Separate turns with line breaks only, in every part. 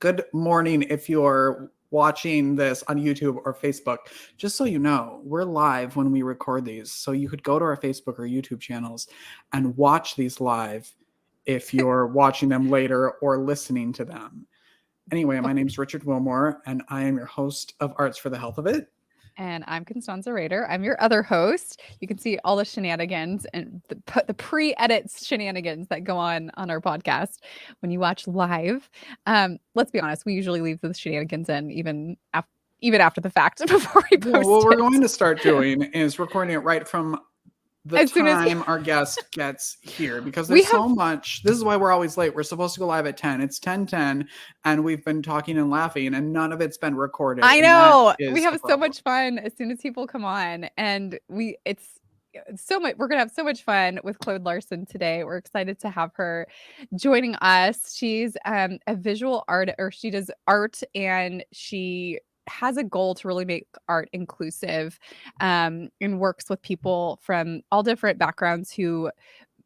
Good morning if you're watching this on YouTube or Facebook. Just so you know, we're live when we record these. So you could go to our Facebook or YouTube channels and watch these live if you're watching them later or listening to them. Anyway, my name is Richard Wilmore, and I am your host of Arts for the Health of It.
And I'm Constanza Rader. I'm your other host. You can see all the shenanigans and the pre-edits shenanigans that go on our podcast when you watch live. Let's be honest, we usually leave the shenanigans in even after the fact before we post
What we're going to start doing is recording it right from the time our guest gets here, because there's so much. This is why we're always late. We're supposed to go live at 10. It's 10:10, and we've been talking and laughing, and none of it's been recorded.
I know. We have so much fun as soon as people come on, and it's so much. We're gonna have so much fun with Claude Larson today. We're excited to have her joining us. She's a visual art, or she does art, and she has a goal to really make art inclusive, and works with people from all different backgrounds who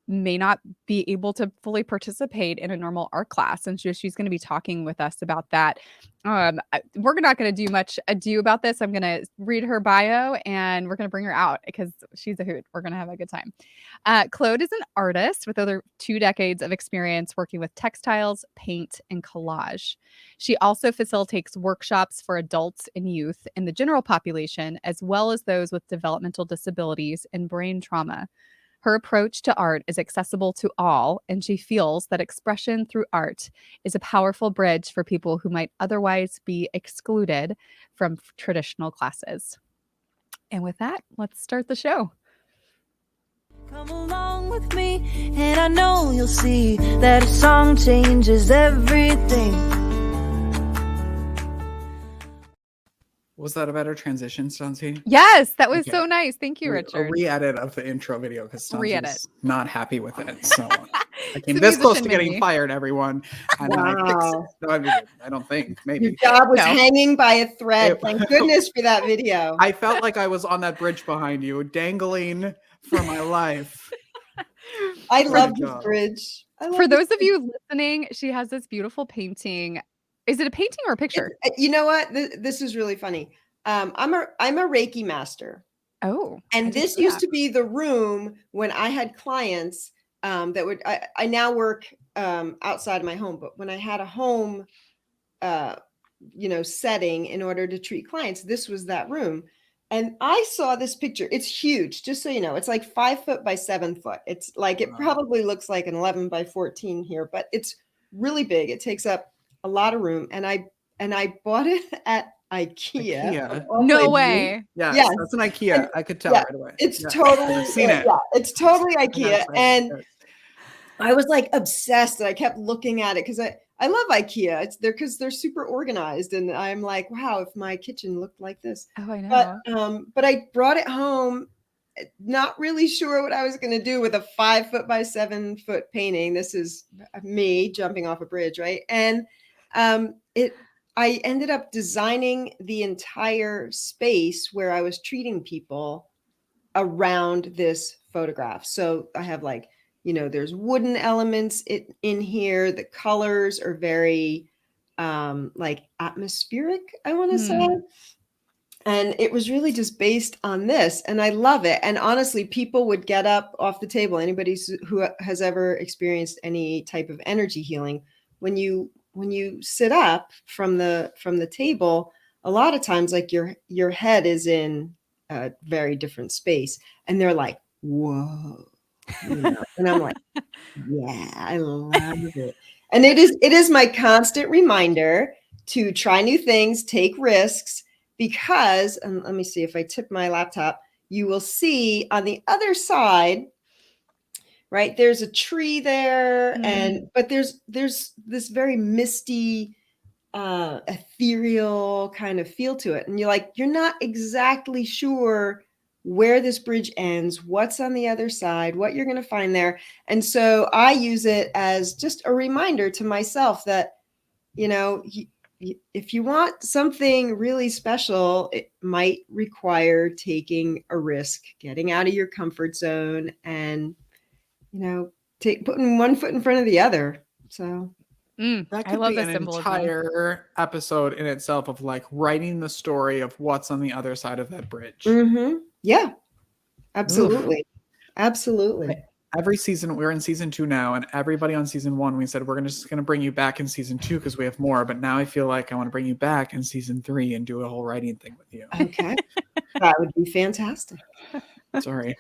may not be able to fully participate in a normal art class. And she's going to be talking with us about that. We're not going to do much ado about this. I'm going to read her bio and we're going to bring her out because she's a hoot. We're going to have a good time. Claude is an artist with over 2 decades of experience working with textiles, paint, and collage. She also facilitates workshops for adults and youth in the general population, as well as those with developmental disabilities and brain trauma. Her approach to art is accessible to all, and she feels that expression through art is a powerful bridge for people who might otherwise be excluded from traditional classes. And with that, let's start the show.
Come along with me, and I know you'll see that a song changes everything.
Was that a better transition, Stancy?
Yes, that was so nice. Thank you, Richard.
A re-edit of the intro video because Stancy's not happy with it. So I came
It's
this close to getting fired, everyone. And
wow.
I don't think. Maybe.
Your job was hanging by a thread. Thank goodness for that video.
I felt like I was on that bridge behind you, dangling for my life.
I love this bridge.
For those of you listening, she has this beautiful painting. Is it a painting or a picture?
You know what? This is really funny. I'm a Reiki master.
Oh.
And this used to be the room when I had clients that would, I now work outside of my home, but when I had a home, setting in order to treat clients, this was that room. And I saw this picture. It's huge, just so you know. It's like 5 foot by 7 foot. It's like, it probably looks like an 11 by 14 here, but it's really big. It takes up a lot of room, and I bought it at IKEA.
No way.
Yes, that's an IKEA. I could tell right away.
It's totally
I've seen it.
Yeah, it's totally IKEA. And I was like obsessed, and I kept looking at it because I love IKEA. It's there because they're super organized, and I'm like, wow, if my kitchen looked like this.
Oh, I know.
But I brought it home, not really sure what I was going to do with a 5 foot by 7 foot painting. This is me jumping off a bridge, right? And I ended up designing the entire space where I was treating people around this photograph. So I have there's wooden elements in here. The colors are very atmospheric, I want to say. And it was really just based on this. And I love it. And honestly, people would get up off the table. Anybody who has ever experienced any type of energy healing, when you sit up from the table, a lot of times like your head is in a very different space, and they're like, whoa. And I'm like, yeah, I love it. And it is my constant reminder to try new things, take risks, because, and let me see, if I tip my laptop, you will see on the other side, right, there's a tree there, but there's this very misty, ethereal kind of feel to it. And you're not exactly sure where this bridge ends, what's on the other side, what you're going to find there. And so I use it as just a reminder to myself that, if you want something really special, it might require taking a risk, getting out of your comfort zone, and putting one foot in front of the other. So
That
I
could
love
be
the
an
symbolism.
entire episode in itself of like writing the story of what's on the other side of that bridge.
Yeah,
Oof.
absolutely. Absolutely.
Every season, we're in season 2 now, and everybody on season 1, we said we're just going to bring you back in season 2 because we have more. But now I feel like I want to bring you back in season 3 and do a whole writing thing with you.
Okay. That would be fantastic.
Sorry.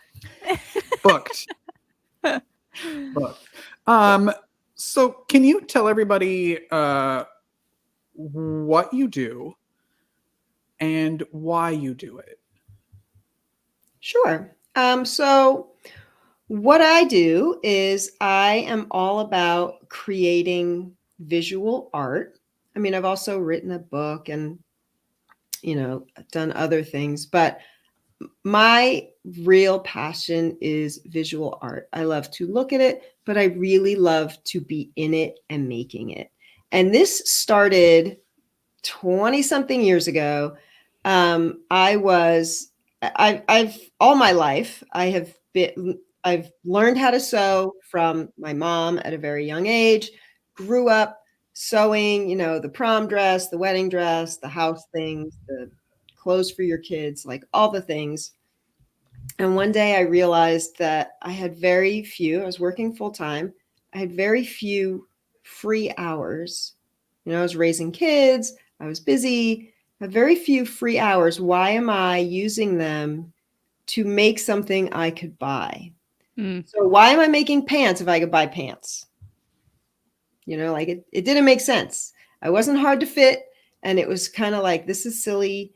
Booked. Booked. So can you tell everybody what you do and why you do it?
Sure. So what I do is I am all about creating visual art. I mean, I've also written a book and, done other things, but my real passion is visual art. I love to look at it, but I really love to be in it and making it. And this started 20 something years ago. I've all my life, I've learned how to sew from my mom at a very young age, grew up sewing, the prom dress, the wedding dress, the house things, the clothes for your kids, like all the things. And one day I realized that I was working full time. I had very few free hours. I was raising kids, I was busy, I had very few free hours. Why am I using them to make something I could buy? So why am I making pants if I could buy pants? Like it didn't make sense. I wasn't hard to fit. And it was kind of like, this is silly.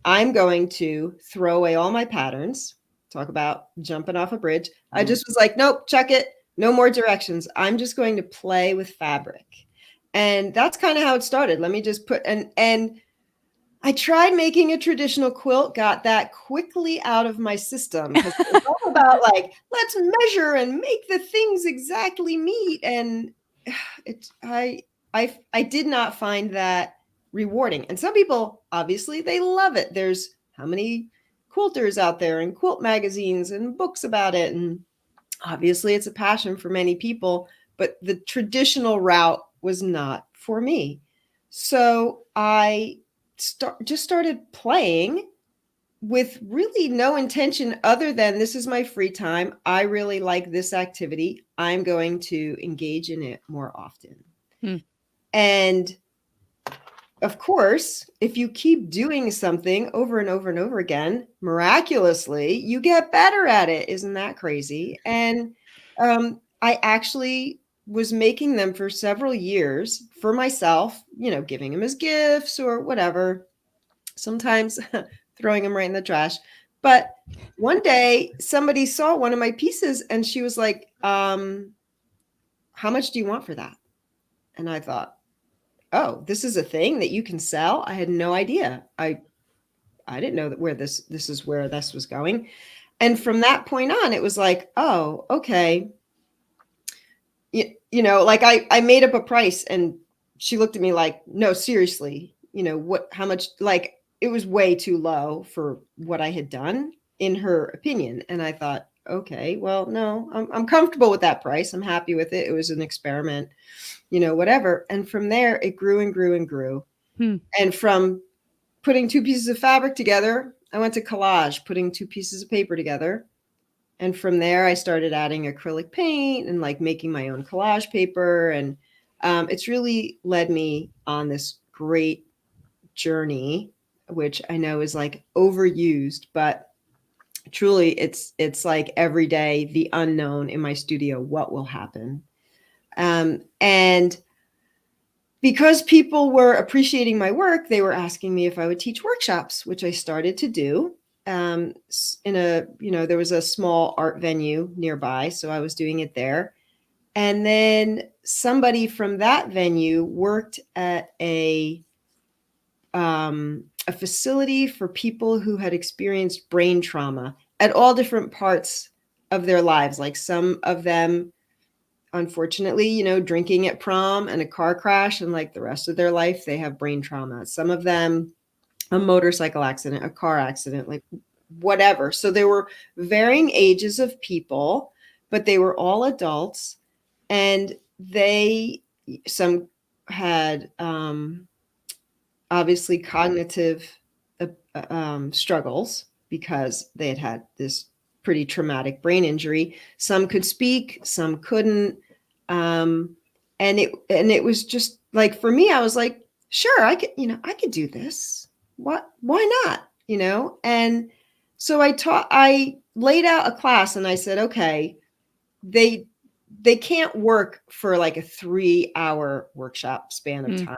I'm going to throw away all my patterns. Talk about jumping off a bridge. I just was like, nope, chuck it. No more directions. I'm just going to play with fabric. And that's kind of how it started. Let me just and I tried making a traditional quilt, got that quickly out of my system because it's all about like, let's measure and make the things exactly meet. And I did not find that rewarding. And some people, obviously, they love it. There's how many quilters out there and quilt magazines and books about it. And obviously it's a passion for many people, but the traditional route was not for me. So I just started playing with really no intention other than this is my free time. I really like this activity. I'm going to engage in it more often. And of course, if you keep doing something over and over and over again, miraculously, you get better at it. Isn't that crazy? And I actually was making them for several years for myself, giving them as gifts or whatever, sometimes throwing them right in the trash. But one day somebody saw one of my pieces and she was like, how much do you want for that? And I thought, oh, this is a thing that you can sell. I had no idea. I didn't know that this is where this was going. And from that point on, it was like, oh, okay. Like I made up a price and she looked at me like, no, seriously, how much, like it was way too low for what I had done in her opinion. And I thought, okay, well, no, I'm comfortable with that price. I'm happy with it. It was an experiment, whatever. And from there, it grew and grew and grew. And from putting two pieces of fabric together, I went to collage, putting two pieces of paper together. And from there, I started adding acrylic paint and like making my own collage paper. And it's really led me on this great journey, which I know is like overused, but truly it's like every day, the unknown in my studio, what will happen. And because people were appreciating my work, they were asking me if I would teach workshops, which I started to do. There was a small art venue nearby, so I was doing it there. And then somebody from that venue worked at a facility for people who had experienced brain trauma at all different parts of their lives. Like some of them, unfortunately, drinking at prom and a car crash, and like the rest of their life, they have brain trauma. Some of them, a motorcycle accident, a car accident, like whatever. So there were varying ages of people, but they were all adults, and some had obviously cognitive struggles because they had had this pretty traumatic brain injury. Some could speak, some couldn't. And it was just like, for me, I was like, sure, I could do this. Why not? And so I laid out a class and I said, okay, they can't work for like a 3-hour workshop span of time.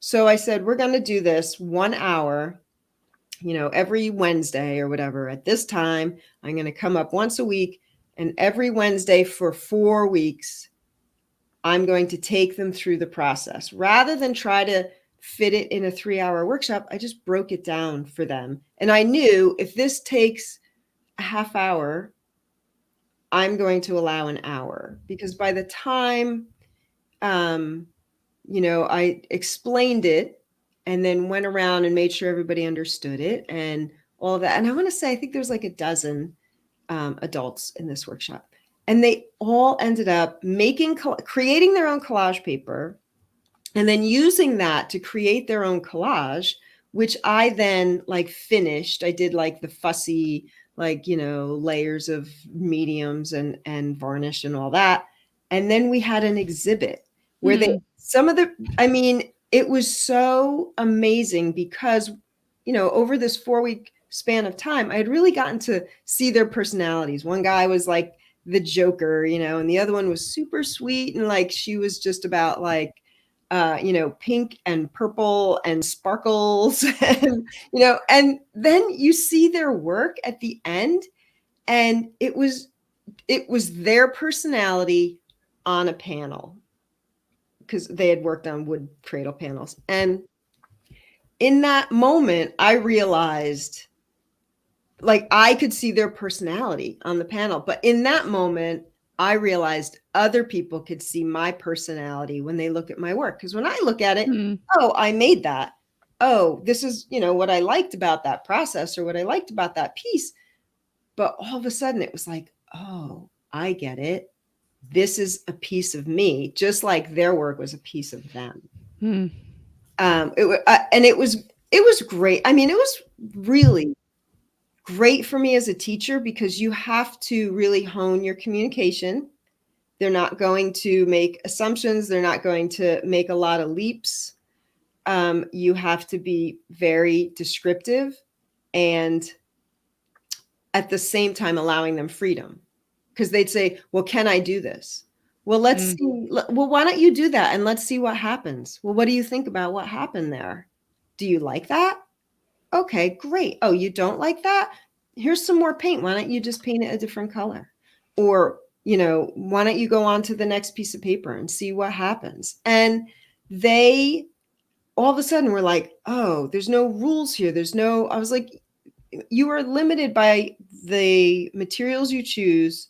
So I said, we're going to do this 1 hour, every Wednesday or whatever. At this time, I'm going to come up once a week, and every Wednesday for 4 weeks, I'm going to take them through the process. Rather than try to fit it in a 3-hour workshop, I just broke it down for them. And I knew if this takes a half hour, I'm going to allow an hour, because by the time, I explained it and then went around and made sure everybody understood it and all of that. And I want to say, I think there's like a dozen adults in this workshop, and they all ended up creating their own collage paper and then using that to create their own collage, which I then like finished. I did like the fussy, like, layers of mediums and varnish and all that. And then we had an exhibit where it was so amazing because, over this 4-week span of time, I had really gotten to see their personalities. One guy was like the Joker, and the other one was super sweet. And like, she was just about like, pink and purple and sparkles and, and then you see their work at the end, and it was their personality on a panel, because they had worked on wood cradle panels. And in that moment, I realized, like, I could see their personality on the panel. But in that moment, I realized other people could see my personality when they look at my work. Because when I look at it, oh, I made that. Oh, this is, what I liked about that process or what I liked about that piece. But all of a sudden it was like, oh, I get it. This is a piece of me, just like their work was a piece of them. It was great. I mean, it was really great for me as a teacher, because you have to really hone your communication. They're not going to make assumptions. They're not going to make a lot of leaps. You have to be very descriptive and at the same time allowing them freedom, because they'd say, well, can I do this? Well, let's see. Well, why don't you do that? And let's see what happens. Well, what do you think about what happened there? Do you like that? Okay, great. Oh, you don't like that? Here's some more paint. Why don't you just paint it a different color? Or, why don't you go on to the next piece of paper and see what happens? And they all of a sudden were like, oh, there's no rules here. I was like, you are limited by the materials you choose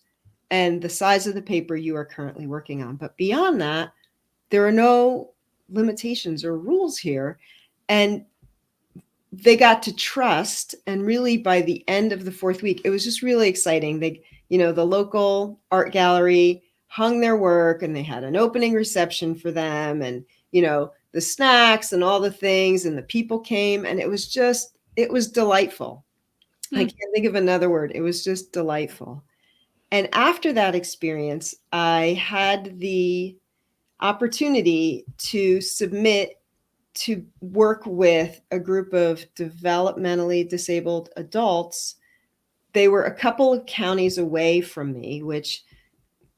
and the size of the paper you are currently working on. But beyond that, there are no limitations or rules here. And they got to trust. And really, by the end of the 4th week, it was just really exciting. They, the local art gallery hung their work, and they had an opening reception for them, and, the snacks and all the things, and the people came, and it was delightful. I can't think of another word. It was just delightful. And after that experience, I had the opportunity to submit to work with a group of developmentally disabled adults. They were a couple of counties away from me, which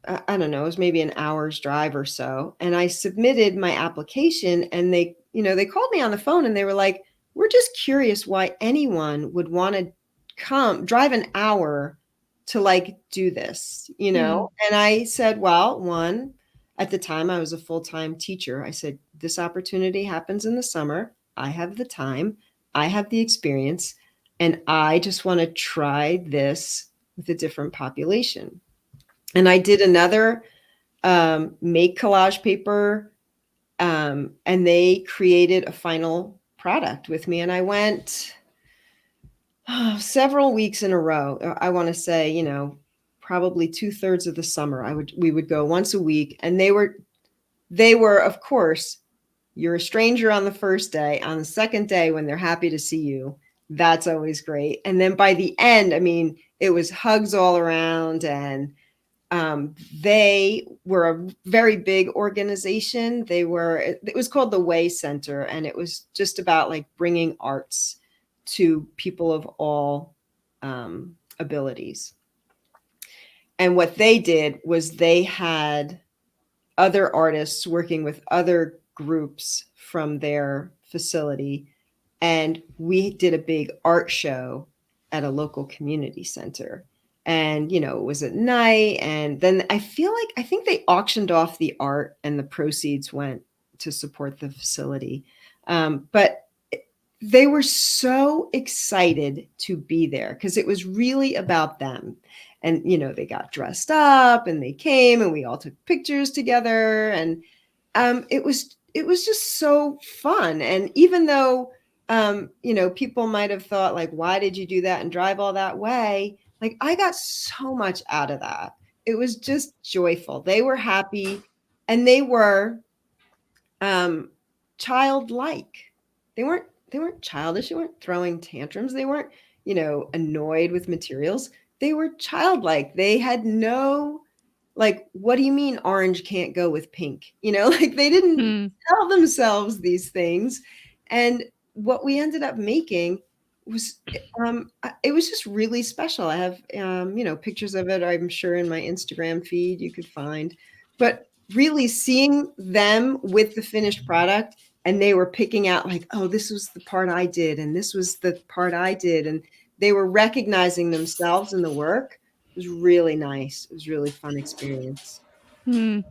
I don't know, it was maybe an hour's drive or so. And I submitted my application, and they called me on the phone, and they were like, we're just curious why anyone would want to drive an hour to like do this, And I said, well, one, at the time I was a full-time teacher. I said, this opportunity happens in the summer. I have the time, I have the experience, and I just want to try this with a different population. And I did another make collage paper, and they created a final product with me. And I went several weeks in a row. I want to say, probably 2/3 of the summer, we would go once a week. And they were, of course, you're a stranger on the first day. On the second day, when they're happy to see you, that's always great. And then by the end, I mean, it was hugs all around, and they were a very big organization. It was called the Way Center, and it was just about like bringing arts to people of all abilities. And what they did was they had other artists working with other groups from their facility, and we did a big art show at a local community center. And, you know, it was at night. And then I think they auctioned off the art, and the proceeds went to support the facility. But they were so excited to be there because it was really about them. And, you know, they got dressed up and they came and we all took pictures together. And it was just so fun. And even though, you know, people might have thought like, why did you do that and drive all that way? Like, I got so much out of that. It was just joyful. They were happy, and they were childlike. They weren't childish. They weren't throwing tantrums. They weren't, you know, annoyed with materials. They were childlike. They had no, like, what do you mean orange can't go with pink? You know, like they didn't tell themselves these things. And what we ended up making was, it was just really special. I have, you know, pictures of it, I'm sure, in my Instagram feed you could find. But really seeing them with the finished product, and they were picking out like, oh, this was the part I did, and this was the part I did. And they were recognizing themselves in the work. It was really nice. It was a really fun experience.
Wow.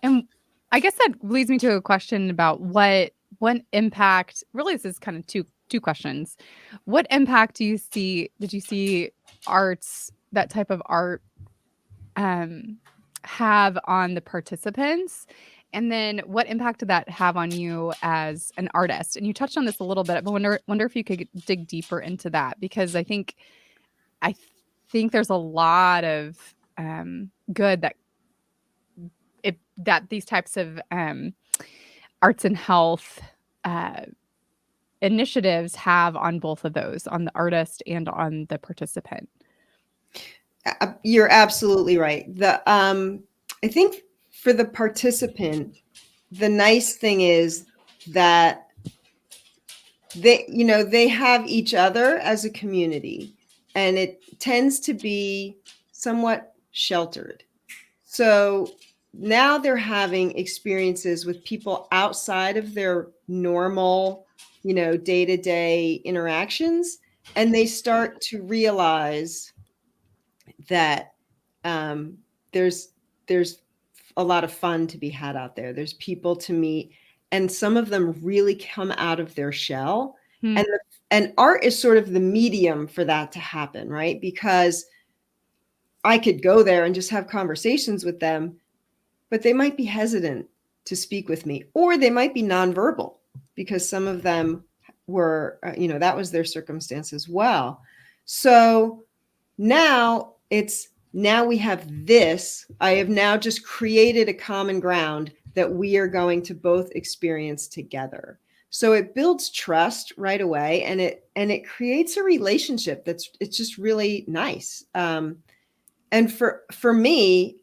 And I guess that leads me to a question about what impact, really this is kind of two questions. What impact did you see arts, that type of art, have on the participants? And then what impact did that have on you as an artist? And you touched on this a little bit, but wonder if you could dig deeper into that, because I think there's a lot of good that these types of arts and health initiatives have on both of those, on the artist and on the participant.
You're absolutely right. I think for the participant, the nice thing is that they have each other as a community, and it tends to be somewhat sheltered. So now they're having experiences with people outside of their normal, you know, day-to-day interactions, and they start to realize that there's a lot of fun to be had out there. There's people to meet, and some of them really come out of their shell. And art is sort of the medium for that to happen, right? Because I could go there and just have conversations with them, but they might be hesitant to speak with me, or they might be nonverbal because some of them were, you know, that was their circumstance as well. So now we have this. I have now just created a common ground that we are going to both experience together. So it builds trust right away, and it creates a relationship it's just really nice. And for me,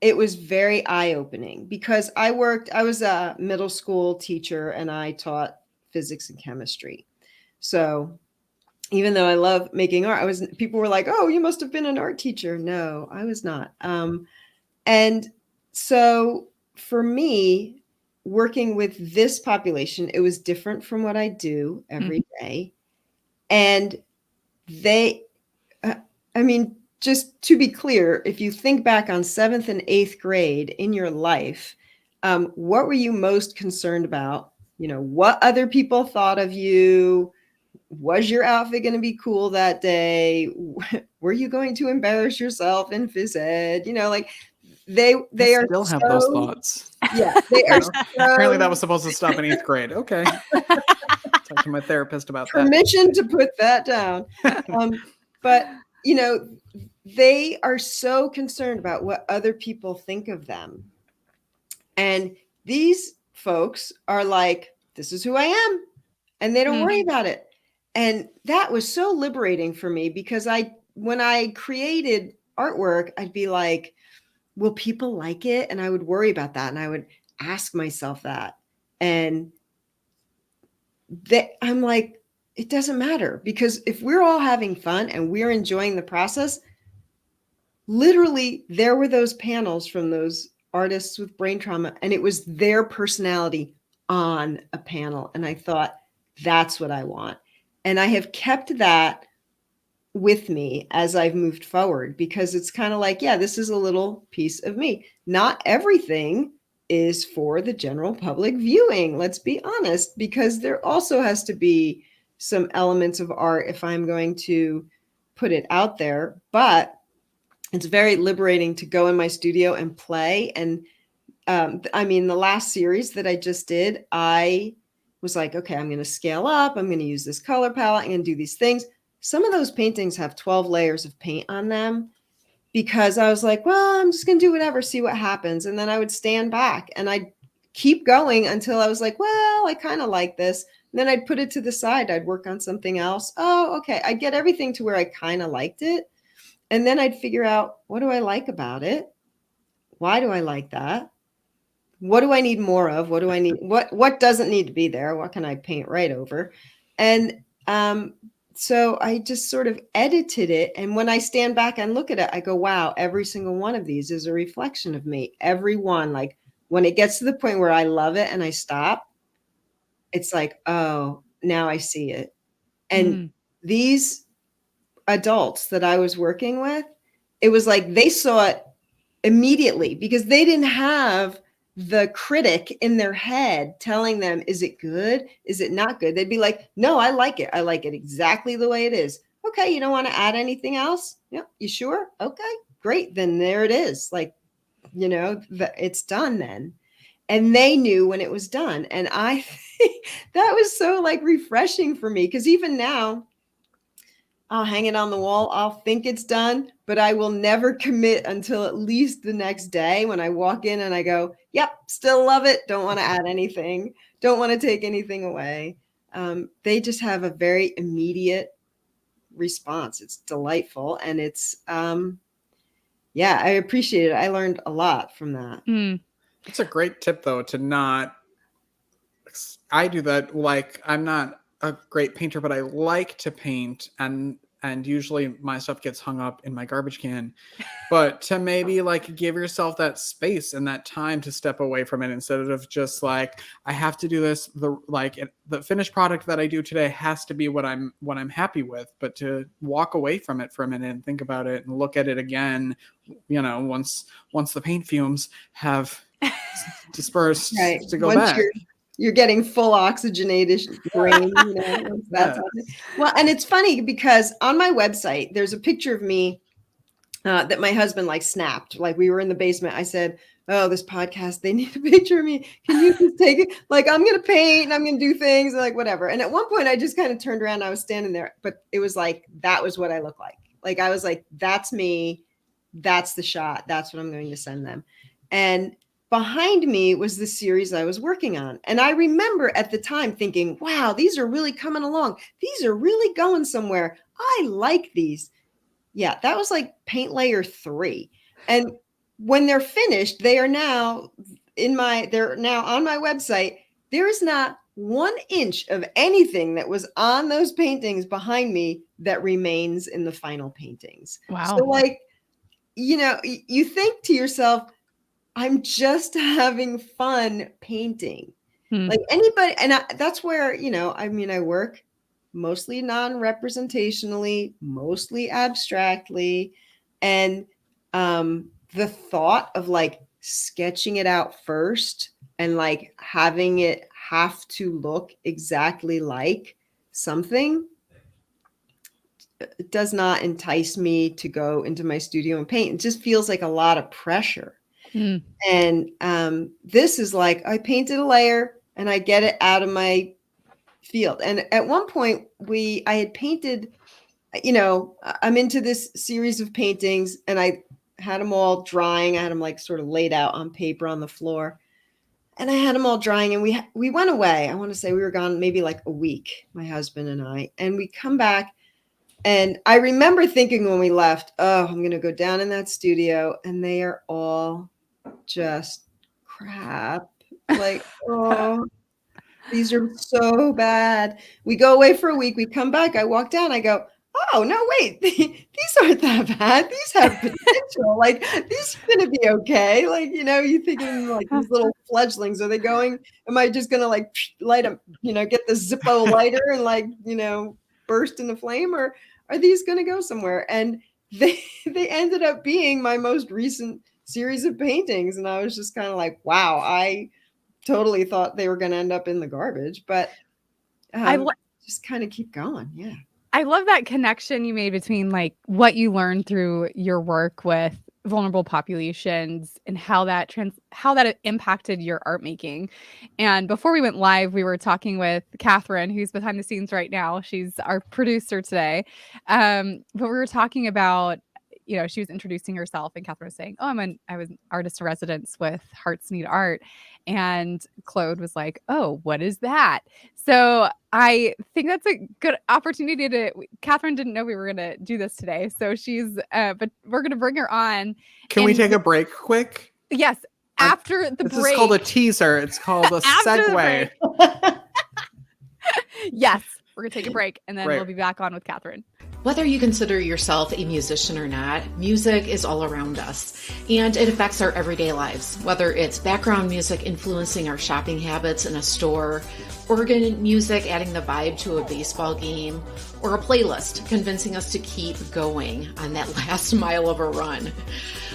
it was very eye-opening because I was a middle school teacher, and I taught physics and chemistry. So even though I love making art, people were like, oh, you must have been an art teacher. No, I was not. And so for me, working with this population, it was different from what I do every day. And just to be clear, if you think back on 7th and 8th grade in your life, what were you most concerned about? You know, what other people thought of you? Was your outfit going to be cool that day? Were you going to embarrass yourself in phys ed? You know, like they are
still have those thoughts.
Yeah, they are.
Apparently, that was supposed to stop in 8th grade. Okay, talk to my therapist about that.
Permission to put that down. But you know, they are so concerned about what other people think of them, and these folks are like, this is who I am. And they don't worry about it. And that was so liberating for me, because when I created artwork, I'd be like, will people like it? And I would worry about that. And I would ask myself that. And I'm like, it doesn't matter, because if we're all having fun and we're enjoying the process, literally there were those panels from those artists with brain trauma, and it was their personality on a panel. And I thought, that's what I want. And I have kept that with me as I've moved forward, because it's kind of like, yeah, this is a little piece of me. Not everything is for the general public viewing. Let's be honest, because there also has to be some elements of art if I'm going to put it out there. But it's very liberating to go in my studio and play. And I mean, the last series that I just did, I was like, okay, I'm going to scale up. I'm going to use this color palette. I'm going to do these things. Some of those paintings have 12 layers of paint on them, because I was like, well, I'm just going to do whatever, see what happens. And then I would stand back and I'd keep going until I was like, well, I kind of like this. And then I'd put it to the side. I'd work on something else. Oh, okay. I'd get everything to where I kind of liked it. And then I'd figure out, what do I like about it? Why do I like that? What do I need more of? What do I need? What doesn't need to be there? What can I paint right over? And so I just sort of edited it. And when I stand back and look at it, I go, wow, every single one of these is a reflection of me. Every one. Like, when it gets to the point where I love it and I stop, it's like, oh, now I see it. And these adults that I was working with, it was like they saw it immediately, because they didn't have the critic in their head telling them, is it good? Is it not good? They'd be like, no, I like it. I like it exactly the way it is. Okay, you don't want to add anything else? Yep. You sure? Okay, great. Then there it is. Like, it's done then. And they knew when it was done. And I think that was so like refreshing for me, because even now, I'll hang it on the wall. I'll think it's done, but I will never commit until at least the next day, when I walk in and I go, yep, still love it. Don't want to add anything. Don't want to take anything away. They just have a very immediate response. It's delightful. And it's, yeah, I appreciate it. I learned a lot from that.
It's a great tip, though, to not, I do that. Like, I'm not a great painter, but I like to paint, and usually my stuff gets hung up in my garbage can. But to maybe like give yourself that space and that time to step away from it, instead of just like, I have to do this. The finished product that I do today has to be what I'm happy with. But to walk away from it for a minute and think about it and look at it again, once the paint fumes have dispersed, right, to go
once
back.
You're getting full oxygenated brain, that's well, and it's funny because on my website, there's a picture of me that my husband like snapped. Like, we were in the basement. I said, oh, this podcast, they need a picture of me. Can you just take it? Like, I'm going to paint and I'm going to do things, like whatever. And at one point I just kind of turned around. I was standing there, but it was like, that was what I look like. Like, I was like, that's me. That's the shot. That's what I'm going to send them. And behind me was the series I was working on. And I remember at the time thinking, wow, these are really coming along. These are really going somewhere. I like these. Yeah, that was like paint layer 3. And when they're finished, they're now on my website. There is not 1 inch of anything that was on those paintings behind me that remains in the final paintings.
Wow.
So like, you think to yourself, I'm just having fun painting. Like anybody, and that's where, I work mostly non-representationally, mostly abstractly. And the thought of like sketching it out first and like having it have to look exactly like something, it does not entice me to go into my studio and paint. It just feels like a lot of pressure. And this is like, I painted a layer and I get it out of my field. And at one point I had painted, I'm into this series of paintings and I had them all drying. I had them like sort of laid out on paper on the floor. and I had them all drying, and we went away. I want to say we were gone maybe like a week, my husband and I, and we come back. And I remember thinking when we left, oh, I'm going to go down in that studio and they are all just crap. Like, oh, these are so bad. We go away for a week. We come back. I walk down. I go, oh, no, wait. These aren't that bad. These have potential. Like, these are going to be okay. Like, you thinking like these little fledglings, are they going? Am I just going to like light them, get the Zippo lighter and like, burst into flame, or are these going to go somewhere? And they ended up being my most recent series of paintings. And I was just kind of like, wow, I totally thought they were going to end up in the garbage, but just kind of keep going. Yeah.
I love that connection you made between like what you learned through your work with vulnerable populations and how that impacted your art making. And before we went live, we were talking with Catherine, who's behind the scenes right now. She's our producer today. But we were talking about, she was introducing herself, and Catherine was saying, oh, I was an artist in residence with Hearts Need Art. And Claude was like, oh, what is that? So I think that's a good opportunity Catherine didn't know we were going to do this today. So but we're going to bring her on.
Can we take a break quick?
Yes. After the break.
This is called a teaser. It's called a segue.
Yes. We're going to take a break, and then we'll be back on with Catherine.
Whether you consider yourself a musician or not, music is all around us, and it affects our everyday lives. Whether it's background music influencing our shopping habits in a store, organ music adding the vibe to a baseball game, or a playlist convincing us to keep going on that last mile of a run.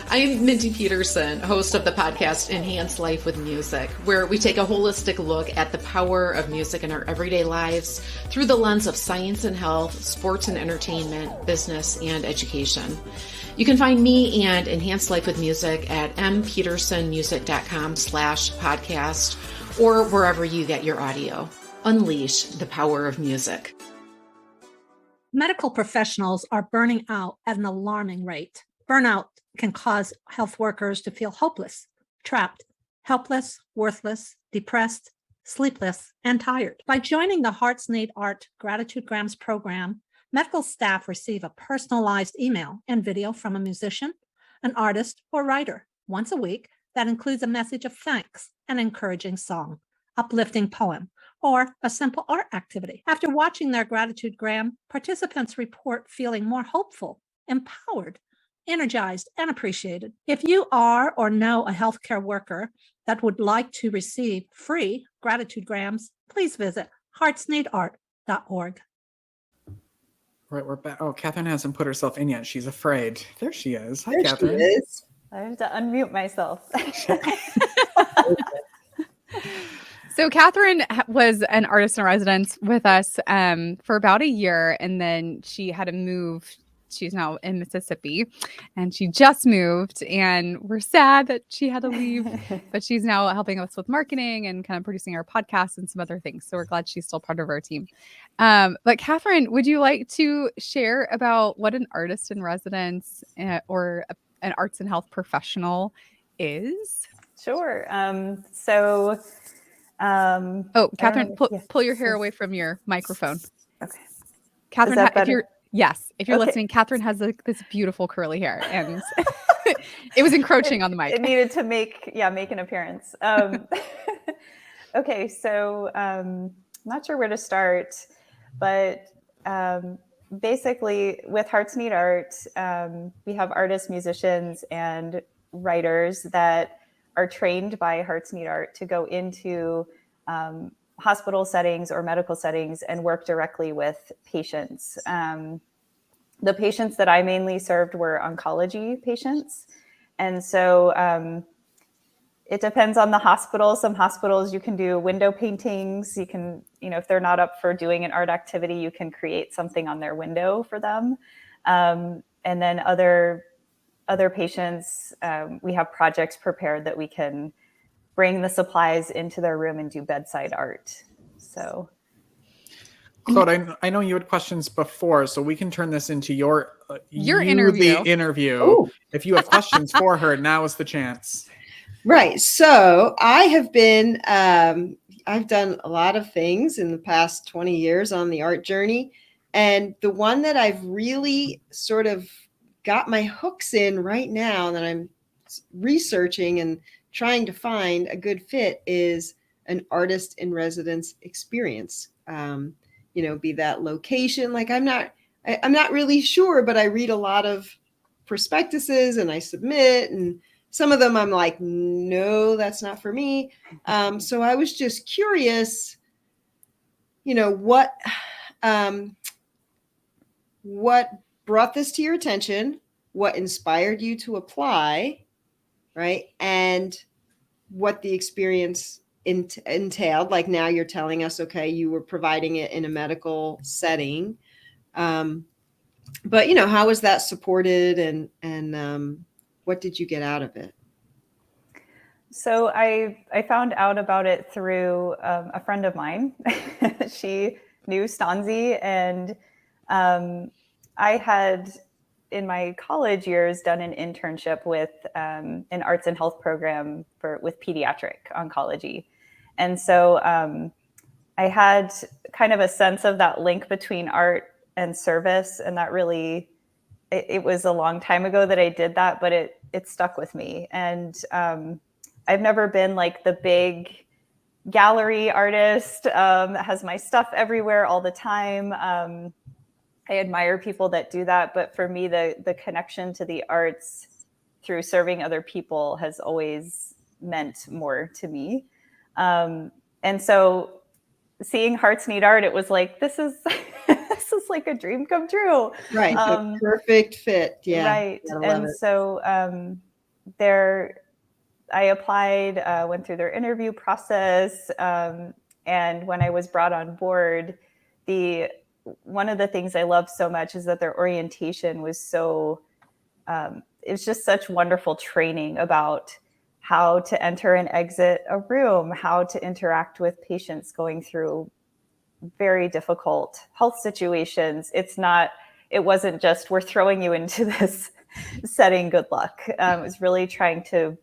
I'm Mindy Peterson, host of the podcast Enhance Life with Music, where we take a holistic look at the power of music in our everyday lives through the lens of science and health, sports and entertainment, business, and education. You can find me and Enhance Life with Music at mpetersonmusic.com/podcast or wherever you get your audio. Unleash the power of music.
Medical professionals are burning out at an alarming rate. Burnout can cause health workers to feel hopeless, trapped, helpless, worthless, depressed, sleepless, and tired. By joining the Hearts Need Art Gratitude Grams program, medical staff receive a personalized email and video from a musician, an artist, or writer once a week that includes a message of thanks, an encouraging song, uplifting poem, or a simple art activity. After watching their Gratitude Gram, participants report feeling more hopeful, empowered, energized, and appreciated. If you are or know a healthcare worker that would like to receive free Gratitude Grams, please visit heartsneedart.org.
Right, we're back. Oh, Catherine hasn't put herself in yet. She's afraid. There she is. Hi,
There
Catherine.
she is.
I have to unmute myself.
So Catherine was an artist in residence with us for about a year, and then she had to move. She's now in Mississippi, and she just moved, and we're sad that she had to leave, but she's now helping us with marketing and kind of producing our podcast and some other things. So we're glad she's still part of our team. But Catherine, would you like to share about what an artist in residence or an arts and health professional is?
Sure.
Catherine, pull your hair away from your microphone.
Okay.
Catherine, if you're
Okay.
listening, Catherine has this beautiful curly hair, and it was encroaching on the mic.
It needed to make an appearance. Okay, so I'm not sure where to start, but basically with Hearts Need Art, we have artists, musicians, and writers that are trained by Hearts Need Art to go into hospital settings or medical settings and work directly with patients. The patients that I mainly served were oncology patients. And so it depends on the hospital. Some hospitals you can do window paintings. You can, if they're not up for doing an art activity, you can create something on their window for them. And then other patients, we have projects prepared that we can bring the supplies into their room and do bedside art. So,
Claude, I know you had questions before, so we can turn this into your
interview.
The interview.
Ooh.
If you have questions for her, now is the chance.
Right. So I have been, I've done a lot of things in the past 20 years on the art journey. And the one that I've really sort of got my hooks in right now that I'm researching and trying to find a good fit is an artist in residence experience. Be that location. Like I'm not really sure, but I read a lot of prospectuses and I submit, and some of them I'm like, no, that's not for me. So I was just curious, what brought this to your attention, what inspired you to apply, right? And what the experience entailed. Like now you're telling us, okay, you were providing it in a medical setting. But how was that supported, and what did you get out of it?
So I found out about it through a friend of mine. She knew Stanzi, and I had in my college years done an internship with an arts and health program with pediatric oncology, and so I had kind of a sense of that link between art and service, and that really it was a long time ago that I did that, but it stuck with me. And I've never been like the big gallery artist that has my stuff everywhere all the time. I admire people that do that, but for me, the connection to the arts through serving other people has always meant more to me. And so seeing Hearts Need Art, it was like, this is this is like a dream come true.
Right. The perfect fit. Yeah.
Right. And so I applied, went through their interview process. And when I was brought on board, one of the things I loved so much is that their orientation was so, it was just such wonderful training about how to enter and exit a room, how to interact with patients going through very difficult health situations. It wasn't just, we're throwing you into this setting, good luck. It was really trying to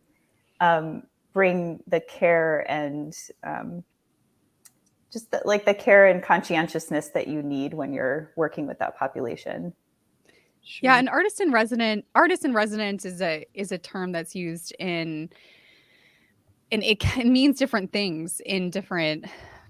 bring the care and just the care and conscientiousness that you need when you're working with that population.
Sure. Yeah, an artist in residence is a term that's used and it means different things in different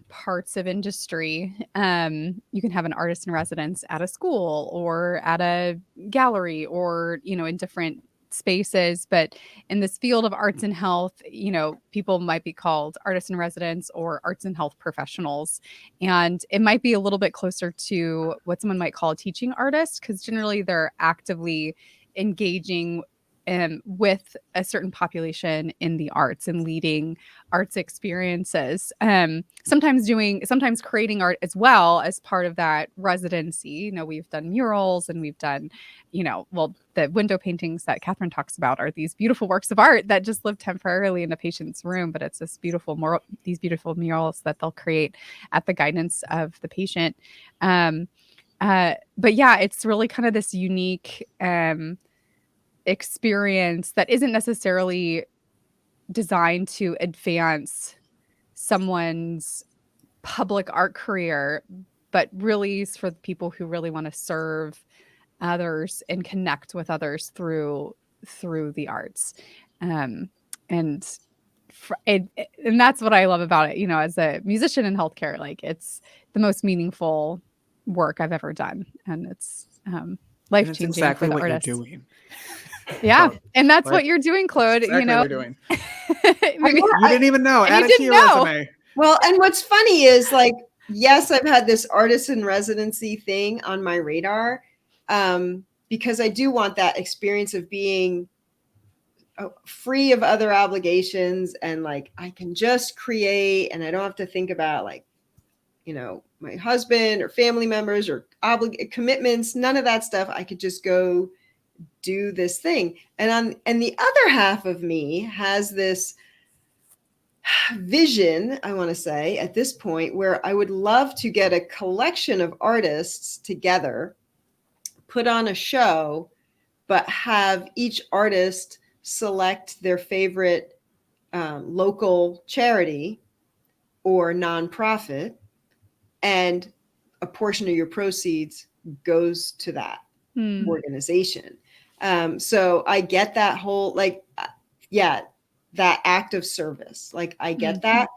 parts of industry. You can have an artist in residence at a school or at a gallery or, in different spaces. But in this field of arts and health, people might be called artists in residence or arts and health professionals. And it might be a little bit closer to what someone might call a teaching artist, because generally they're actively engaging with a certain population in the arts and leading arts experiences. Sometimes creating art as well as part of that residency. We've done murals and we've done, the window paintings that Catherine talks about are these beautiful works of art that just live temporarily in a patient's room, but it's these beautiful murals that they'll create at the guidance of the patient. But yeah, it's really kind of this unique experience that isn't necessarily designed to advance someone's public art career, but really is for the people who really want to serve others and connect with others through the arts. And that's what I love about it, as a musician in healthcare. Like, it's the most meaningful work I've ever done, and it's life-changing
exactly
for the
what
artist.
you're doing.
Yeah,
Claude.
and that's what you're doing, Claude.
Exactly what we're doing.
Maybe
you didn't even know. Add it to your resume.
Well, and what's funny is, like, yes, I've had this artist in residency thing on my radar, because I do want that experience of being free of other obligations, and like I can just create, and I don't have to think about my husband or family members or commitments, none of that stuff. I could just go do this thing. And the other half of me has this vision, I want to say, at this point, where I would love to get a collection of artists together, put on a show, but have each artist select their favorite local charity or nonprofit, and a portion of your proceeds goes to that organization. So I get that whole, like, that act of service. Like, I get that.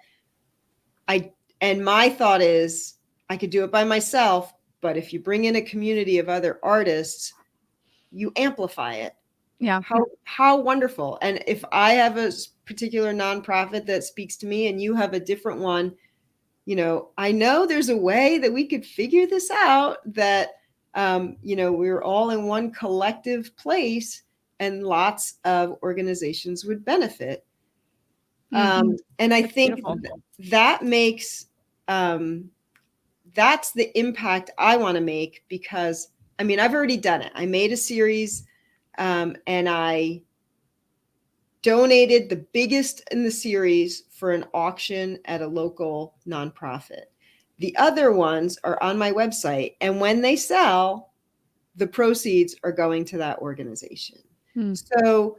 And my thought is, I could do it by myself, but if you bring in a community of other artists, you amplify it.
Yeah.
How wonderful. And if I have a particular nonprofit that speaks to me and you have a different one, I know there's a way that we could figure this out, that, we're all in one collective place and lots of organizations would benefit. And I think that makes, that's the impact I want to make, because I've already done it. I made a series, and I donated the biggest in the series for an auction at a local nonprofit. The other ones are on my website, and when they sell, the proceeds are going to that organization. So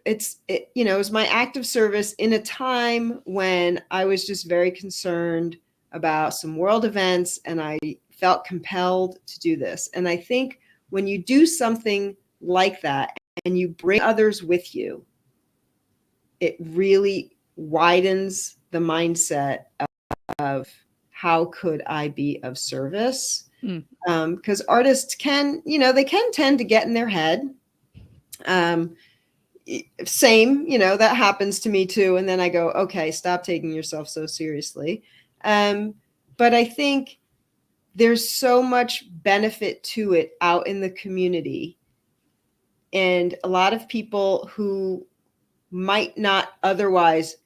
it was my act of service in a time when I was just very concerned about some world events, and I felt compelled to do this. And I think when you do something like that and you bring others with you, it really widens the mindset of how could I be of service? Because artists can, they can tend to get in their head. Same, that happens to me too. And then I go, okay, stop taking yourself so seriously. But I think there's so much benefit to it out in the community. And a lot of people who might not otherwise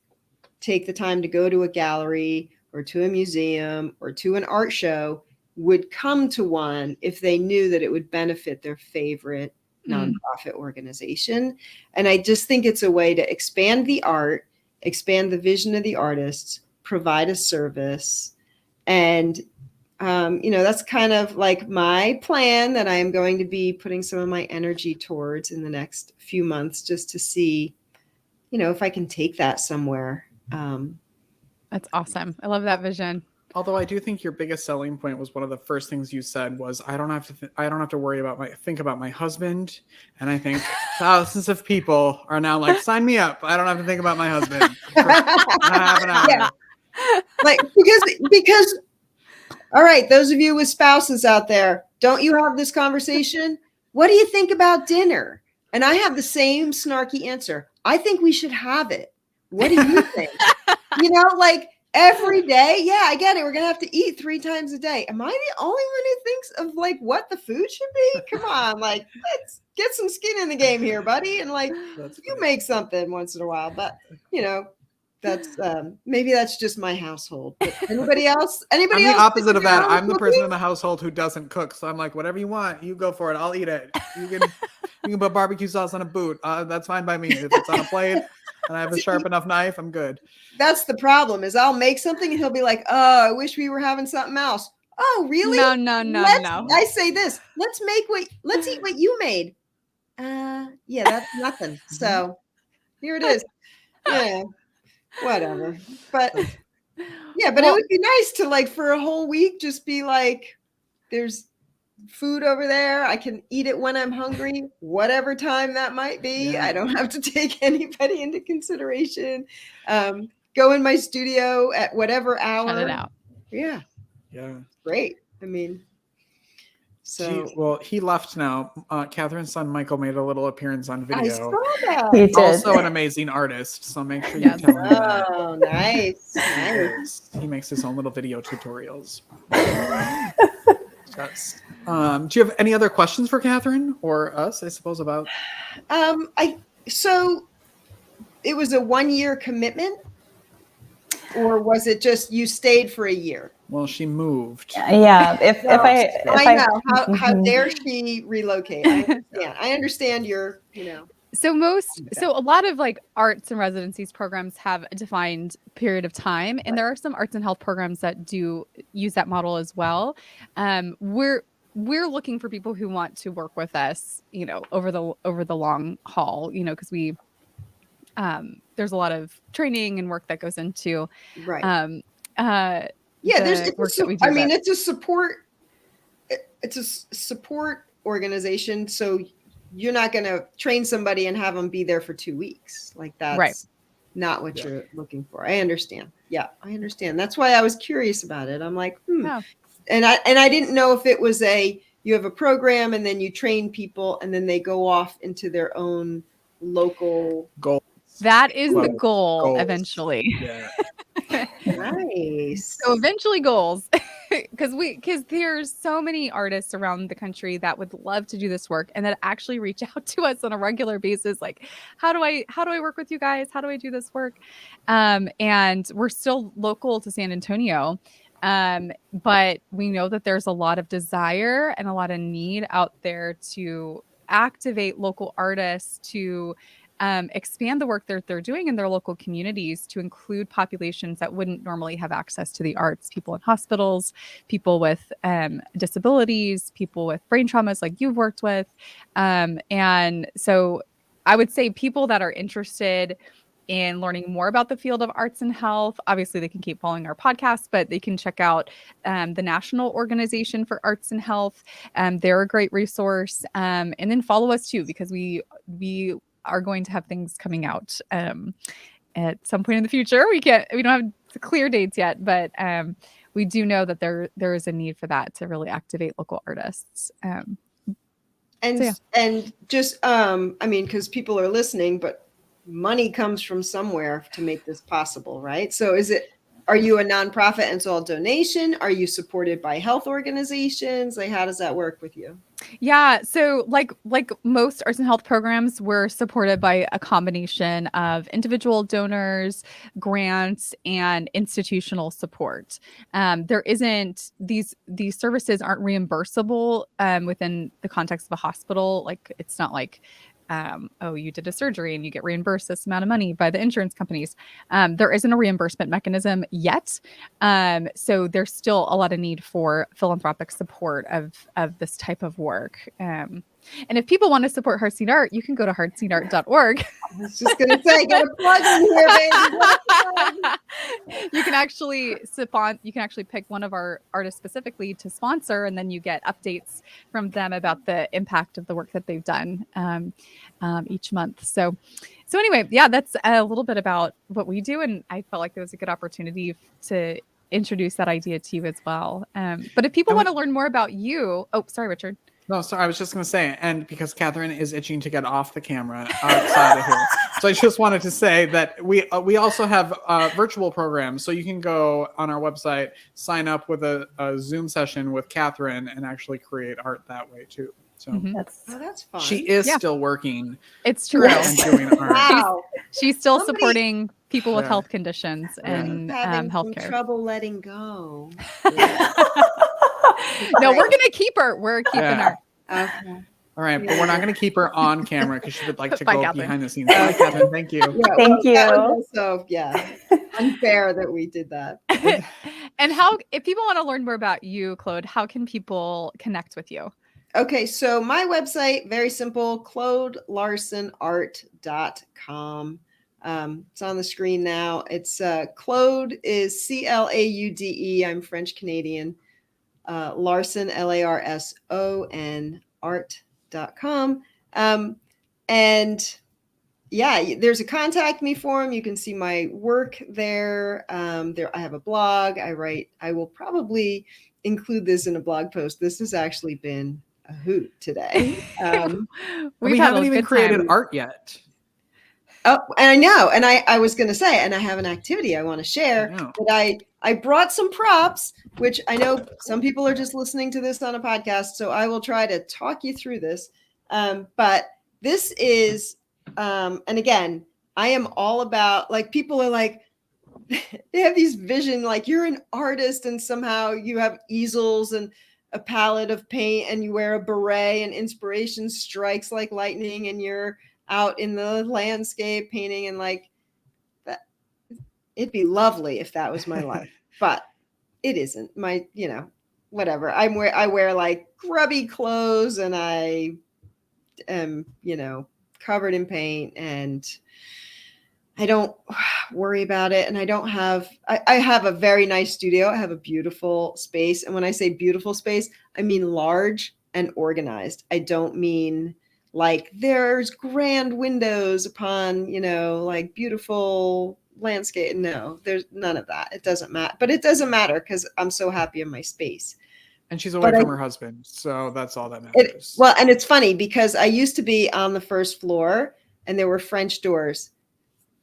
take the time to go to a gallery or to a museum or to an art show would come to one if they knew that it would benefit their favorite nonprofit organization. And I just think it's a way to expand the art, expand the vision of the artists, provide a service. And, that's kind of like my plan that I am going to be putting some of my energy towards in the next few months, just to see, if I can take that somewhere.
That's awesome. I love that vision.
Although I do think your biggest selling point was one of the first things you said was, I don't have to worry about think about my husband. And I think thousands of people are now like, sign me up. I don't have to think about my husband for half an hour.
Yeah. Like, because, all right, those of you with spouses out there, don't you have this conversation? What do you think about dinner? And I have the same snarky answer. I think we should have it. What do you think? Like, every day. Yeah, I get it. We're going to have to eat 3 times a day. Am I the only one who thinks of like what the food should be? Come on, like, let's get some skin in the game here, buddy. And like, you make something once in a while, but that's maybe that's just my household. But anybody else?
I'm the opposite of that. I'm the person in the household who doesn't cook. So I'm like, whatever you want, you go for it. I'll eat it. You can put barbecue sauce on a boot. That's fine by me. If it's on a plate and I have a sharp enough knife, I'm good.
That's the problem, is I'll make something and he'll be like, oh, I wish we were having something else. Oh, really?
No.
I say this. Let's eat what you made. Yeah, that's nothing. So here it is. Yeah. Whatever. But yeah, but it would be nice to, like, for a whole week, just be like, there's food over there. I can eat it when I'm hungry, whatever time that might be. Yeah. I don't have to take anybody into consideration. Go in my studio at whatever hour.
Cut it out.
Yeah.
Yeah.
Great. So
he left now. Catherine's son Michael made a little appearance on video.
I saw that.
He did.
Also an amazing artist, so make sure you tell him that.
Oh, nice.
He makes his own little video tutorials. Yes. Do you have any other questions for Catherine or us, I suppose, about?
So it was a 1-year commitment, or was it just you stayed for a year?
Well, she moved.
Yeah. If
I know. How dare she relocate? I understand your,
So a lot of like arts and residencies programs have a defined period of time, and there are some arts and health programs that do use that model as well. We're looking for people who want to work with us, over the long haul, because we there's a lot of training and work that goes into
Right.
yeah,
It's
work that we do.
I mean, it's a support organization. So you're not going to train somebody and have them be there for 2 weeks. Like that's
Right.
not what you're looking for. I understand. Yeah, I understand. That's why I was curious about it. I'm like,
Yeah.
And I didn't know if it was you have a program and then you train people and then they go off into their own local
goal.
That is the
Well,
goal
goals.
eventually.
Yeah.
Nice.
So eventually goals, because there's so many artists around the country that would love to do this work and that actually reach out to us on a regular basis. Like, how do I work with you guys? How do I do this work? And we're still local to San Antonio. But we know that there's a lot of desire and a lot of need out there to activate local artists to expand the work that they're doing in their local communities to include populations that wouldn't normally have access to the arts, people in hospitals, people with disabilities, people with brain traumas like you've worked with. And so I would say people that are interested in learning more about the field of arts and health, obviously they can keep following our podcast, but they can check out the National Organization for Arts and Health. They're a great resource. And then follow us too, because we are going to have things coming out at some point in the future. We don't have clear dates yet, but we do know that there is a need for that to really activate local artists.
And just I mean, because people are listening, but money comes from somewhere to make this possible, right? So are you a nonprofit and it's all donation? Are you supported by health organizations? Like, how does that work with you?
Yeah. So like most arts and health programs, we're supported by a combination of individual donors, grants, and institutional support. There isn't these services aren't reimbursable within the context of a hospital. Like it's not like you did a surgery and you get reimbursed this amount of money by the insurance companies. There isn't a reimbursement mechanism yet. So there's still a lot of need for philanthropic support of this type of work. And if people want to support Heartseed Art, you can go to heartseedart.org.
I was just going to say, get a plug in here, baby.
You can actually pick one of our artists specifically to sponsor, and then you get updates from them about the impact of the work that they've done each month. So anyway, yeah, that's a little bit about what we do, and I felt like there was a good opportunity to introduce that idea to you as well. But if people want to learn more about you, sorry, Richard.
No, sorry. I was just going to say, and because Catherine is itching to get off the camera outside of here, so I just wanted to say that we also have virtual programs. So you can go on our website, sign up with a Zoom session with Catherine, and actually create art that way too. So
That's
fun.
She is still working.
It's true.
And doing art.
Wow.
She's still supporting people with health conditions and
having
healthcare.
some trouble letting go.
No, we're gonna keep her. We're keeping her.
Okay.
All right, but we're not going to keep her on camera because she would like to
Bye,
go
Catherine.
behind the scenes. Bye, Catherine. Thank you.
Yeah,
Thank you.
That was also, unfair that we did that.
And if people want to learn more about you, Claude, how can people connect with you?
Okay, so my website, very simple, ClaudeLarsonArt.com. It's on the screen now. It's Claude is Claude. I'm French Canadian. Larson, Larson, art.com. And yeah, there's a contact me form. You can see my work there. I have a blog. I will probably include this in a blog post. This has actually been a hoot today.
We haven't even created art yet.
Oh, and I know. And I was going to say, and I have an activity I want to share that I brought some props, which I know some people are just listening to this on a podcast. So I will try to talk you through this. But this is, and again, I am all about, like, people are like, they have these vision, like you're an artist and somehow you have easels and a palette of paint and you wear a beret and inspiration strikes like lightning and you're out in the landscape painting, and like that. It'd be lovely if that was my life, but it isn't. My, whatever. I wear like grubby clothes and I am, covered in paint, and I don't worry about it. And I don't have, I have a very nice studio. I have a beautiful space. And when I say beautiful space, I mean large and organized. I don't mean like there's grand windows upon, you know, like beautiful landscape. No, there's none of that. It doesn't matter. But it doesn't matter because I'm so happy in my space.
And she's away
But
from her husband. So that's all that matters.
well, and it's funny because I used to be on the first floor and there were French doors.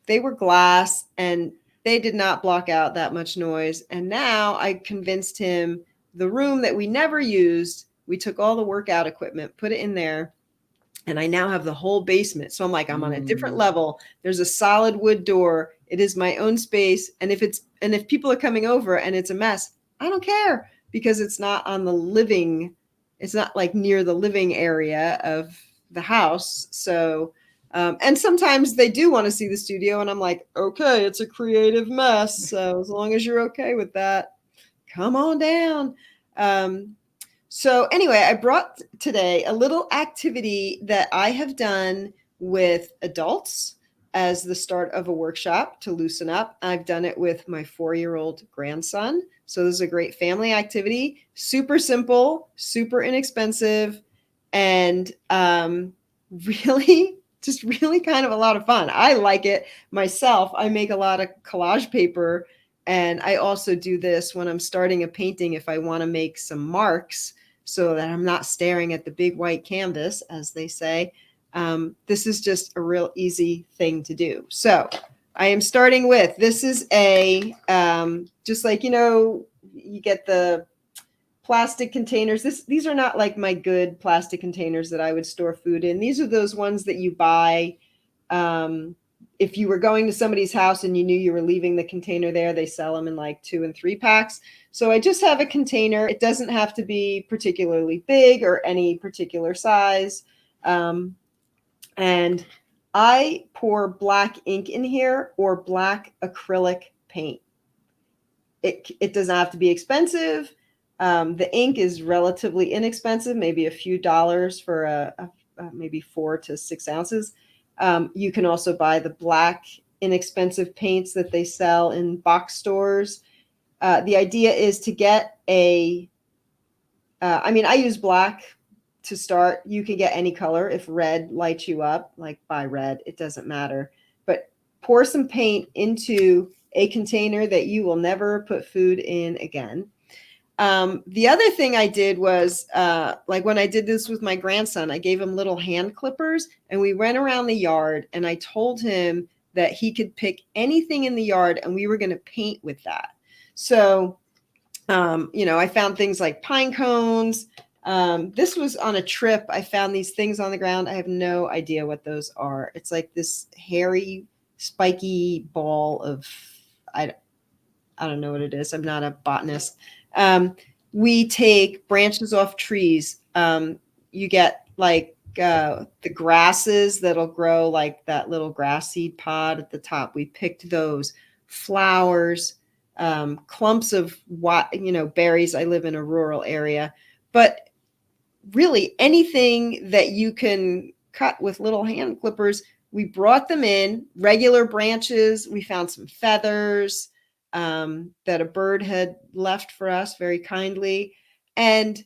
They were glass and they did not block out that much noise. And now I convinced him the room that we never used, we took all the workout equipment, put it in there, and I now have the whole basement. So I'm like, I'm on a different level. There's a solid wood door. It is my own space. And if people are coming over and it's a mess, I don't care because it's not on the living, it's not like near the living area of the house. So and sometimes they do want to see the studio and I'm like, okay, it's a creative mess. So as long as you're okay with that, come on down. So anyway, I brought today a little activity that I have done with adults as the start of a workshop to loosen up. I've done it with my 4-year-old grandson. So this is a great family activity, super simple, super inexpensive, and really just really kind of a lot of fun. I like it myself. I make a lot of collage paper, and I also do this when I'm starting a painting if I want to make some marks so that I'm not staring at the big white canvas, as they say. This is just a real easy thing to do. So I am starting with, this is a, just like, you know, you get the plastic containers. These are not like my good plastic containers that I would store food in. These are those ones that you buy if you were going to somebody's house and you knew you were leaving the container there. They sell them in like 2 and 3 packs. So I just have a container. It doesn't have to be particularly big or any particular size. And I pour black ink in here or black acrylic paint. It doesn't have to be expensive. The ink is relatively inexpensive, maybe a few dollars for maybe 4 to 6 ounces. You can also buy the black inexpensive paints that they sell in box stores. The idea is to get I use black to start. You can get any color. If red lights you up, like buy red, it doesn't matter. But pour some paint into a container that you will never put food in again. The other thing I did was, like when I did this with my grandson, I gave him little hand clippers and we went around the yard and I told him that he could pick anything in the yard and we were going to paint with that. So, I found things like pine cones. This was on a trip. I found these things on the ground. I have no idea what those are. It's like this hairy, spiky ball of, I don't know what it is. I'm not a botanist. We take branches off trees. You get like the grasses that'll grow like that little grass seed pod at the top. We picked those. Flowers, clumps of berries. I live in a rural area, but really anything that you can cut with little hand clippers. We brought them in, regular branches. We found some feathers that a bird had left for us very kindly. And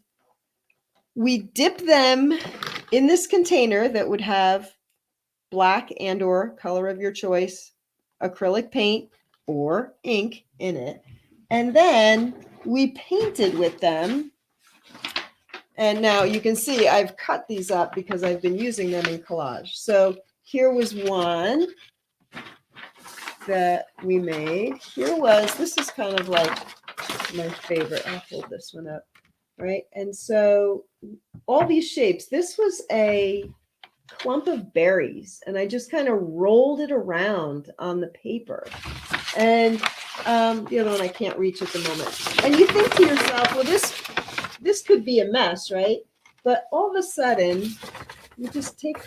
we dip them in this container that would have black and or color of your choice, acrylic paint or ink in it. And then we painted with them. And now you can see I've cut these up because I've been using them in collage. So here was one that we made. This is kind of like my favorite. I'll hold this one up, right? And so all these shapes, this was a clump of berries and I just kind of rolled it around on the paper. And the other one I can't reach at the moment. And you think to yourself, well, this could be a mess, right? But all of a sudden, you just take,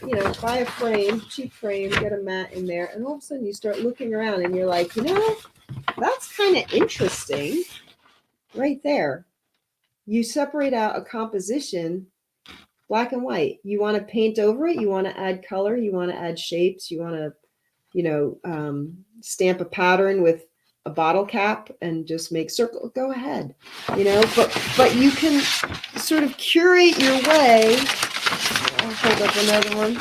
buy a frame, cheap frame, get a mat in there, and all of a sudden you start looking around and you're like, that's kind of interesting right there. You separate out a composition, black and white. You want to paint over it. You want to add color. You want to add shapes. You want to stamp a pattern with a bottle cap and just make circle, go ahead, but you can sort of curate your way. I'll hold up another one.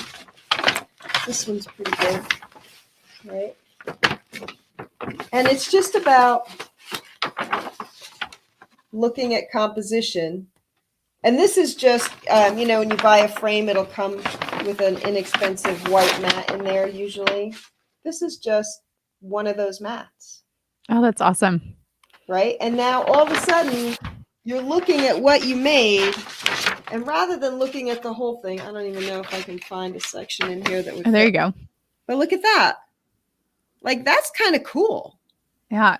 This one's pretty good, right? And it's just about looking at composition. And this is just, when you buy a frame, it'll come with an inexpensive white mat in there usually. This is just one of those mats.
Oh, that's awesome.
Right? And now all of a sudden, you're looking at what you made. And rather than looking at the whole thing, I don't even know if I can find a section in here that would.
Oh, there you go.
But look at that. Like, that's kind of cool.
Yeah.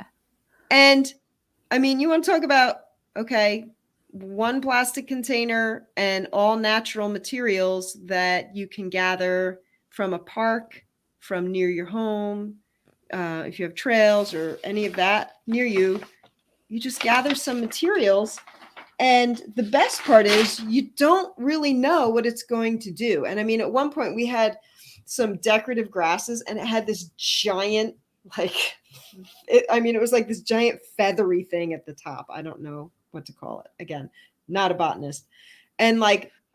And I mean, you want to talk about, okay, one plastic container and all natural materials that you can gather from a park, from near your home. If you have trails or any of that near you, you just gather some materials. And the best part is you don't really know what it's going to do. And I mean, at one point we had some decorative grasses and it had this giant, it was like this giant feathery thing at the top. I don't know what to call it. Again, not a botanist. And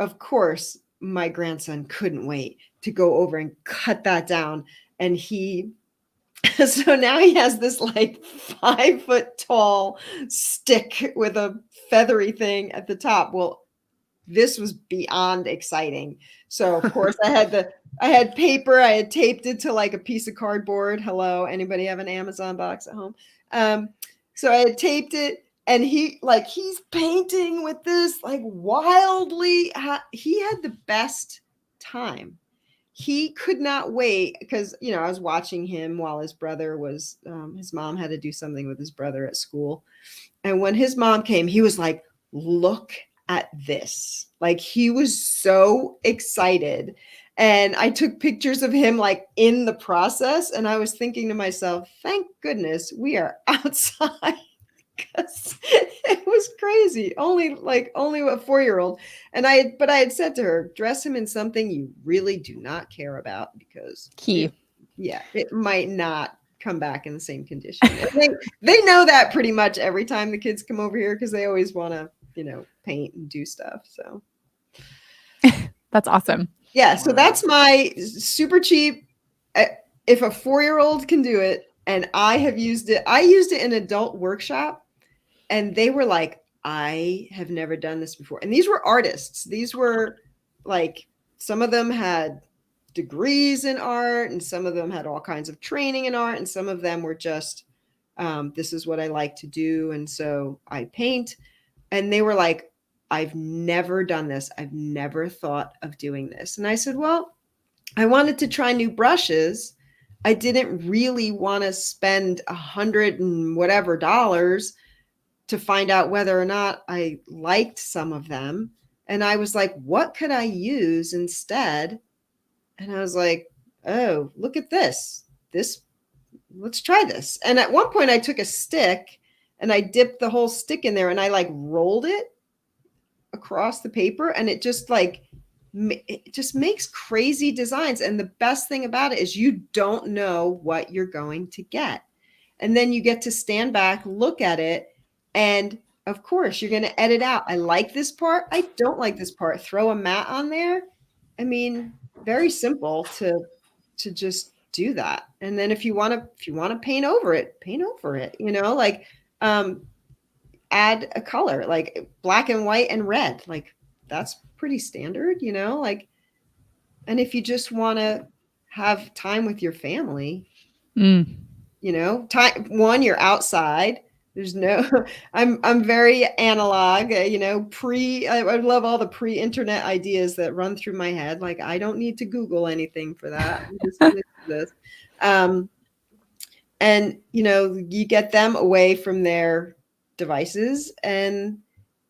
of course, my grandson couldn't wait to go over and cut that down. And so now he has this 5 foot tall stick with a feathery thing at the top. Well, this was beyond exciting. So of course I had paper. I had taped it to a piece of cardboard. Hello, anybody have an Amazon box at home? So I had taped it, and he's painting with this wildly. He had the best time. He could not wait because, I was watching him while his brother was, his mom had to do something with his brother at school. And when his mom came, he was like, look at this. He was so excited. And I took pictures of him in the process. And I was thinking to myself, thank goodness we are outside. Because it was crazy. Only a 4-year-old. And I had said to her, dress him in something you really do not care about, because it might not come back in the same condition. they know that pretty much every time the kids come over here, because they always want to, paint and do stuff. So
that's awesome.
Yeah. So that's my super cheap. If a 4-year-old can do it, and I used it in adult workshop, and they were like, I have never done this before. And these were artists. These were some of them had degrees in art, and some of them had all kinds of training in art, and some of them were just, this is what I like to do. And so I paint. And they were like, I've never done this. I've never thought of doing this. And I said, well, I wanted to try new brushes. I didn't really want to spend $100 and whatever to find out whether or not I liked some of them. And I was like, what could I use instead? And I was like, oh, look at this. Let's try this. And at one point I took a stick and I dipped the whole stick in there, and I rolled it across the paper, and it just makes crazy designs. And the best thing about it is you don't know what you're going to get. And then you get to stand back, look at it. And of course you're going to edit out. I like this part. I don't like this part. Throw a mat on there. I mean, very simple to just do that. And then if you want to paint over it, add a color, black and white and red. That's pretty standard, and if you just want to have time with your family, time, you're outside. There's no, I'm very analog, I love all the pre-internet ideas that run through my head. I don't need to Google anything for that. I'm just gonna do this. And, you get them away from their devices and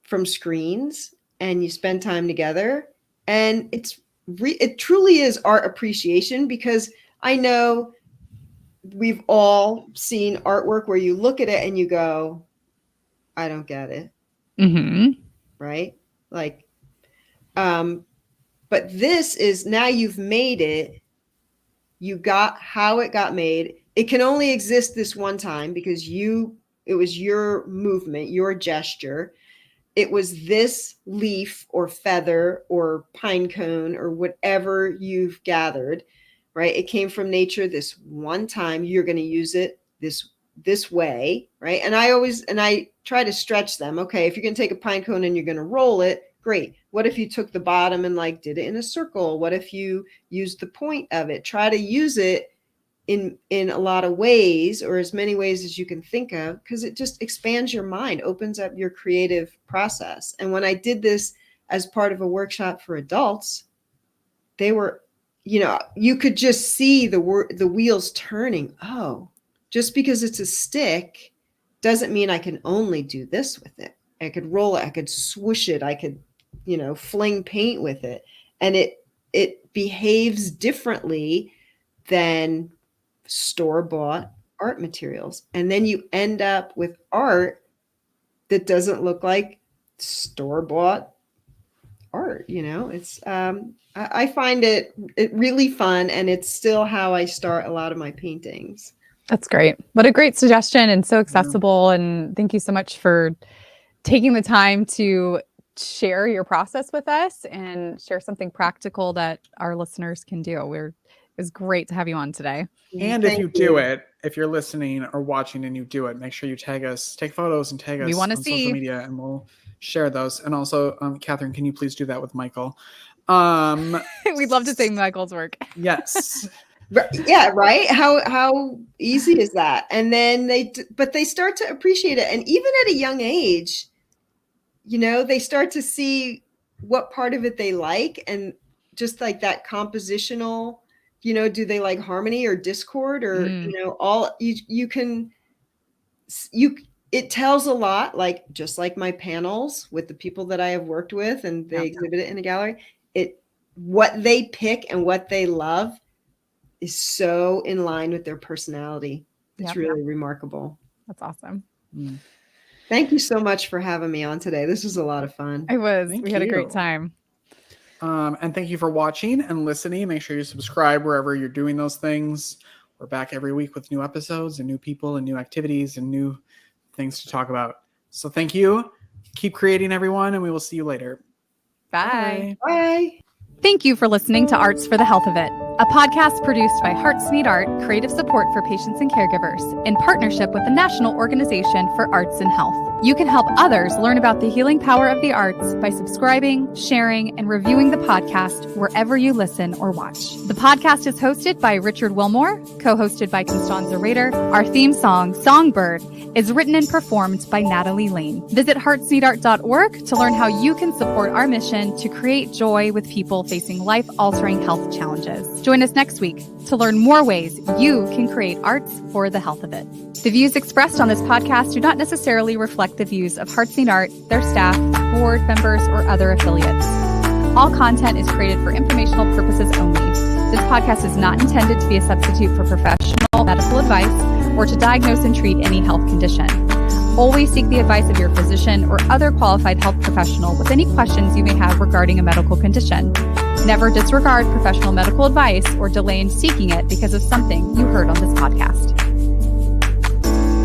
from screens, and you spend time together. And it truly is art appreciation, because I know we've all seen artwork where you look at it and you go, I don't get it.
Mm-hmm.
Right? But this is, now you've made it, You got how it got made. It can only exist this one time because it was your movement, your gesture. It was this leaf or feather or pine cone or whatever you've gathered, right? It came from nature this one time. You're going to use it this way, right? And I try to stretch them. Okay, if you're going to take a pine cone and you're going to roll it, great. What if you took the bottom and like did it in a circle? What if you used the point of it? Try to use it in a lot of ways, or as many ways as you can think of, because it just expands your mind, opens up your creative process. And when I did this as part of a workshop for adults, they were, you could just see the wheels turning. Oh, just because it's a stick doesn't mean I can only do this with it. I could roll it, I could swoosh it, I could, fling paint with it. And it behaves differently than store-bought art materials. And then you end up with art that doesn't look like store-bought art. It's I find it really fun, and it's still how I start a lot of my paintings.
That's great. What a great suggestion, and so accessible. And thank you so much for taking the time to share your process with us and share something practical that our listeners can do. It's great to have you on today.
And if you do it, if you're listening or watching and you do it, make sure you tag us, take photos and tag us on social media, and we'll share those. And also, Catherine, can you please do that with Michael?
We'd love to see Michael's work.
Yes.
Yeah, right. How easy is that? And then they start to appreciate it. And even at a young age, they start to see what part of it they like, and just like that compositional, do they like harmony or discord, or it tells a lot, like just like my panels with the people that I have worked with and they exhibit it in a gallery. What they pick and what they love is so in line with their personality. It's really remarkable.
That's awesome.
Thank you so much for having me on today. This was a lot of fun.
It was. We had a great time.
And thank you for watching and listening. Make sure you subscribe wherever you're doing those things. We're back every week with new episodes and new people and new activities and new things to talk about. So thank you. Keep creating, everyone, and we will see you later.
Bye.
Bye.
Thank you for listening to Arts for the Health of It, a podcast produced by Hearts Need Art, creative support for patients and caregivers, in partnership with the National Organization for Arts and Health. You can help others learn about the healing power of the arts by subscribing, sharing, and reviewing the podcast wherever you listen or watch. The podcast is hosted by Richard Wilmore, co-hosted by Constanza Rader. Our theme song, Songbird, is written and performed by Natalie Lane. Visit heartsneedart.org to learn how you can support our mission to create joy with people facing life-altering health challenges. Join us next week to learn more ways you can create arts for the health of it. The views expressed on this podcast do not necessarily reflect the views of Hearts Need Art, their staff, board members, or other affiliates. All content is created for informational purposes only. This podcast is not intended to be a substitute for professional medical advice or to diagnose and treat any health condition. Always seek the advice of your physician or other qualified health professional with any questions you may have regarding a medical condition. Never disregard professional medical advice or delay in seeking it because of something you heard on this podcast.